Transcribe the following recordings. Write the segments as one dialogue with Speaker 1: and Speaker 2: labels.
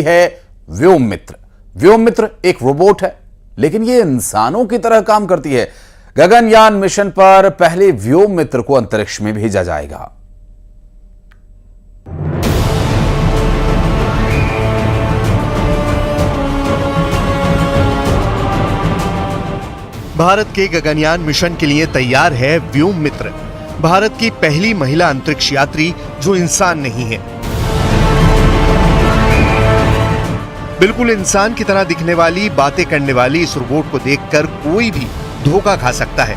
Speaker 1: है व्योम मित्र। व्योम मित्र एक रोबोट है, लेकिन ये इंसानों की तरह काम करती है। गगनयान मिशन पर पहले व्योम मित्र को अंतरिक्ष में भेजा जाएगा।
Speaker 2: भारत के गगनयान मिशन के लिए तैयार है व्योम मित्र, भारत की पहली महिला अंतरिक्ष यात्री जो इंसान नहीं है। बिल्कुल इंसान की तरह दिखने वाली, बातें करने वाली इस रोबोट को देखकर कोई भी धोखा खा सकता है।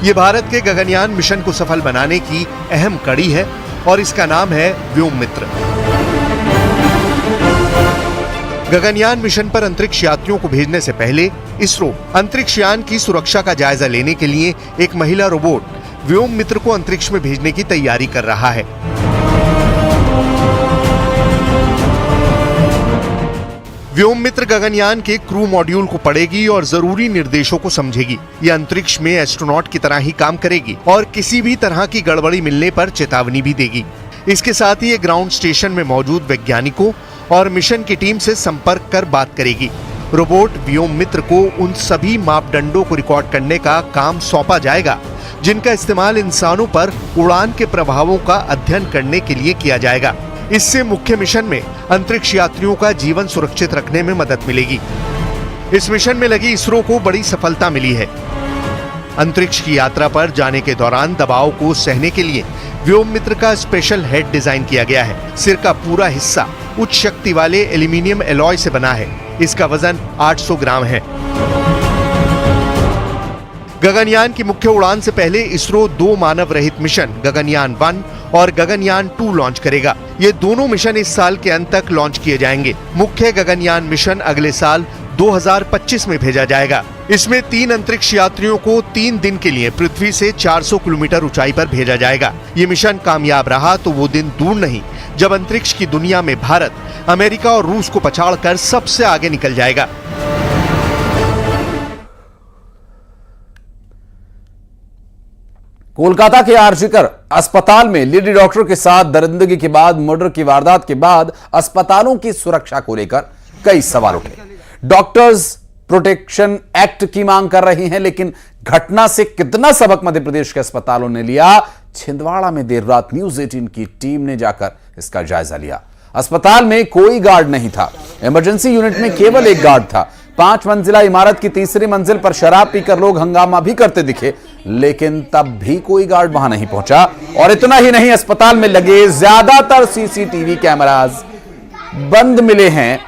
Speaker 2: ये भारत के गगनयान मिशन को सफल बनाने की अहम कड़ी है और इसका नाम है व्योम मित्र। गगनयान मिशन पर अंतरिक्ष यात्रियों को भेजने से पहले इसरो अंतरिक्ष यान की सुरक्षा का जायजा लेने के लिए एक महिला रोबोट व्योम मित्र को अंतरिक्ष में भेजने की तैयारी कर रहा है। व्योम मित्र गगनयान के क्रू मॉड्यूल को पढ़ेगी और जरूरी निर्देशों को समझेगी। यह अंतरिक्ष में एस्ट्रोनॉट की तरह ही काम करेगी और किसी भी तरह की गड़बड़ी मिलने पर चेतावनी भी देगी। इसके साथ ही ये ग्राउंड स्टेशन में मौजूद वैज्ञानिकों और मिशन की टीम से संपर्क कर बात करेगी। रोबोट व्योम मित्र को उन सभी मापदंडों को रिकॉर्ड करने का काम सौंपा जाएगा जिनका इस्तेमाल इंसानों पर उड़ान के प्रभावों का अध्ययन करने के लिए किया जाएगा। इससे मुख्य मिशन में अंतरिक्ष यात्रियों का जीवन सुरक्षित रखने में मदद मिलेगी। इस मिशन में लगी इसरो को बड़ी सफलता मिली है। अंतरिक्ष की यात्रा पर जाने के दौरान दबाव को सहने के लिए व्योम मित्र का स्पेशल हेड डिजाइन किया गया है। सिर का पूरा हिस्सा उच्च शक्ति वाले एल्यूमिनियम एलॉय से बना है। इसका वजन 800 ग्राम है। गगनयान की मुख्य उड़ान से पहले इसरो 2 मानव रहित मिशन गगनयान 1 और गगनयान 2 लॉन्च करेगा। ये दोनों मिशन इस साल के अंत तक लॉन्च किए जाएंगे। मुख्य गगनयान मिशन अगले साल 2025 में भेजा जाएगा। इसमें 3 अंतरिक्ष यात्रियों को 3 दिन के लिए पृथ्वी से 400 किलोमीटर ऊंचाई पर भेजा जाएगा। ये मिशन कामयाब रहा तो वो दिन दूर नहीं जब अंतरिक्ष की दुनिया में भारत, अमेरिका और रूस को पछाड़कर सबसे आगे निकल जाएगा।
Speaker 1: कोलकाता के आरजीकर अस्पताल में लेडी डॉक्टर के साथ दरिंदगी के बाद मर्डर की वारदात के बाद अस्पतालों की सुरक्षा को लेकर कई सवाल उठे। डॉक्टर्स प्रोटेक्शन एक्ट की मांग कर रहे हैं, लेकिन घटना से कितना सबक मध्य प्रदेश के अस्पतालों ने लिया? छिंदवाड़ा में देर रात न्यूज 18 की टीम ने जाकर इसका जायजा लिया। अस्पताल में कोई गार्ड नहीं था। इमरजेंसी यूनिट में केवल एक गार्ड था। 5 मंजिला इमारत की तीसरी मंजिल पर शराब पीकर लोग हंगामा भी करते दिखे, लेकिन तब भी कोई गार्ड वहां नहीं पहुंचा। और इतना ही नहीं, अस्पताल में लगे ज्यादातर सीसीटीवी कैमरास बंद मिले हैं।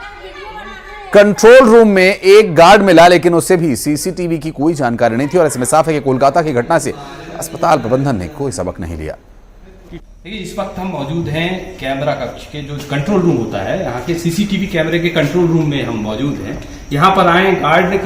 Speaker 1: कंट्रोल रूम में एक गार्ड मिला, लेकिन उसे भी सीसीटीवी की कोई जानकारी नहीं थी। और ऐसे में साफ है कि कोलकाता की घटना से अस्पताल प्रबंधन ने कोई सबक नहीं लिया।
Speaker 3: देखिए, इस वक्त हम मौजूद हैं कैमरा कक्ष के जो कंट्रोल रूम होता है, यहाँ के सीसीटीवी कैमरे के कंट्रोल रूम में हम मौजूद हैं। यहाँ पर आए गार्ड ने,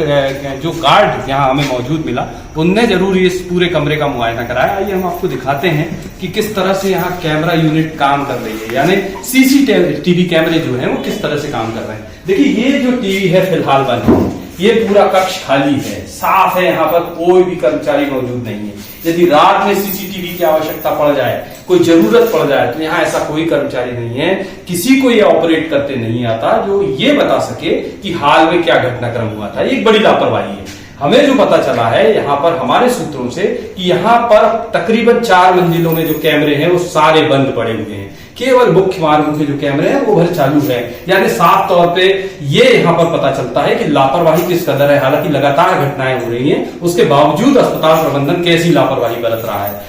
Speaker 3: जो गार्ड यहाँ हमें मौजूद मिला, उनने जरूर इस पूरे कमरे का मुआयना कराया। आइए हम आपको दिखाते हैं कि किस तरह से यहाँ कैमरा यूनिट काम कर रही है, यानी सीसीटीवी कैमरे जो है वो किस तरह से काम कर रहे हैं। देखिए, ये जो टीवी है फिलहाल बंद है, ये पूरा कक्ष खाली है, साफ है, यहाँ पर कोई भी कर्मचारी मौजूद नहीं है। यदि रात में सीसीटीवी की आवश्यकता पड़ जाए, कोई जरूरत पड़ जाए, तो यहाँ ऐसा कोई कर्मचारी नहीं है, किसी को ये ऑपरेट करते नहीं आता जो ये बता सके कि हाल में क्या घटनाक्रम हुआ था। ये एक बड़ी लापरवाही है। हमें जो पता चला है यहाँ पर हमारे सूत्रों से कि यहाँ पर तकरीबन 4 मंजिलों में जो कैमरे हैं वो सारे बंद पड़े हुए हैं। केवल मुख्य मार्गों के जो कैमरे हैं वो भर चालू है। यानी साफ तौर पे ये यहाँ पर पता चलता है कि लापरवाही किस कदर है। हालांकि लगातार घटनाएं हो रही हैं, उसके बावजूद अस्पताल प्रबंधन कैसी लापरवाही बरत रहा है।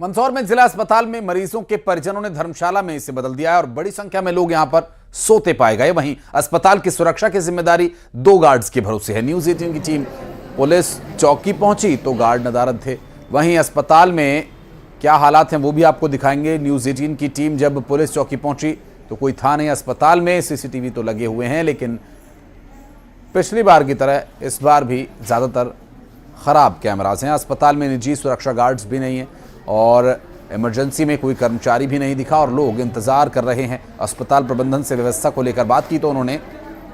Speaker 1: मंदसौर में जिला अस्पताल में मरीजों के परिजनों ने धर्मशाला में इसे बदल दिया है और बड़ी संख्या में लोग यहां पर सोते पाए गए। वहीं अस्पताल की सुरक्षा की जिम्मेदारी 2 गार्ड्स के भरोसे है। न्यूज 18 की टीम पुलिस चौकी पहुंची तो गार्ड नदारद थे। वहीं अस्पताल में क्या हालात हैं वो भी आपको दिखाएंगे। न्यूज 18 की टीम जब पुलिस चौकी पहुंची तो कोई था नहीं अस्पताल में। सीसीटीवी तो लगे हुए हैं, लेकिन पिछली बार की तरह इस बार भी ज्यादातर खराब कैमरास हैं। अस्पताल में निजी सुरक्षा गार्ड्स भी नहीं है और इमरजेंसी में कोई कर्मचारी भी नहीं दिखा और लोग इंतजार कर रहे हैं। अस्पताल प्रबंधन से व्यवस्था को लेकर बात की तो उन्होंने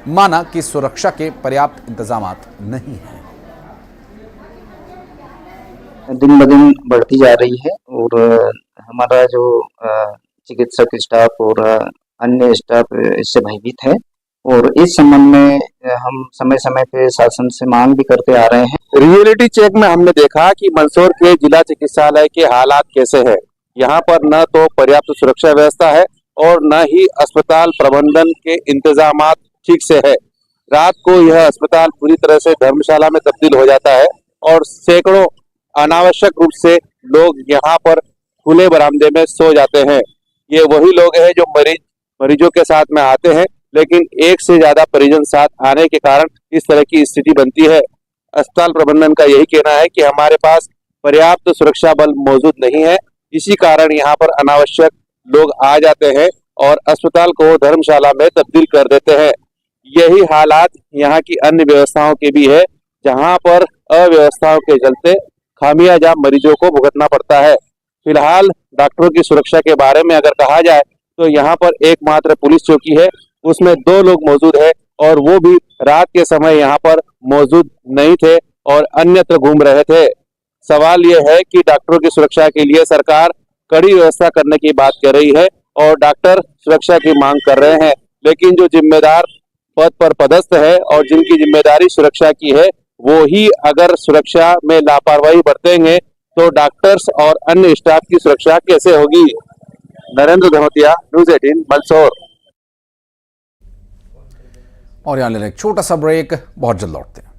Speaker 1: माना कि सुरक्षा के पर्याप्त इंतजामात नहीं हैं।
Speaker 4: दिन ब दिन बढ़ती जा रही है और हमारा जो चिकित्सक स्टाफ और अन्य स्टाफ इससे भयभीत है और इस संबंध में हम समय समय पे शासन से मांग भी करते आ रहे हैं।
Speaker 5: रियलिटी चेक में हमने देखा कि मंदसौर के जिला चिकित्सालय के हालात कैसे हैं। यहाँ पर न तो पर्याप्त सुरक्षा व्यवस्था है और न ही अस्पताल प्रबंधन के इंतजामात ठीक से है। रात को यह अस्पताल पूरी तरह से धर्मशाला में तब्दील हो जाता है और सैकड़ों अनावश्यक रूप से लोग यहाँ पर खुले बरामदे में सो जाते हैं। ये वही लोग हैं जो मरीजों के साथ में आते हैं, लेकिन एक से ज्यादा परिजन साथ आने के कारण इस तरह की स्थिति बनती है। अस्पताल प्रबंधन का यही कहना है कि हमारे पास पर्याप्त सुरक्षा बल मौजूद नहीं है, इसी कारण यहाँ पर अनावश्यक लोग आ जाते हैं और अस्पताल को धर्मशाला में तब्दील कर देते हैं। यही हालात यहाँ की अन्य व्यवस्थाओं के भी है, जहाँ पर अव्यवस्थाओं के चलते खामियाजा मरीजों को भुगतना पड़ता है। फिलहाल डॉक्टरों की सुरक्षा के बारे में अगर कहा जाए तो यहाँ पर एकमात्र पुलिस चौकी है, उसमें 2 लोग मौजूद है और वो भी रात के समय यहाँ पर मौजूद नहीं थे और अन्यत्र घूम रहे थे। सवाल ये है कि डॉक्टरों की सुरक्षा के लिए सरकार कड़ी व्यवस्था करने की बात कर रही है और डॉक्टर सुरक्षा की मांग कर रहे हैं, लेकिन जो जिम्मेदार पद पर पदस्थ है और जिनकी जिम्मेदारी सुरक्षा की है, वो ही अगर सुरक्षा में लापरवाही बरतेंगे तो डॉक्टर्स और अन्य स्टाफ की सुरक्षा कैसे होगी। नरेंद्र धनोतिया, न्यूज़ 18, मंदसौर।
Speaker 1: और यहाँ ले लें एक छोटा सा ब्रेक, बहुत जल्द लौटते हैं।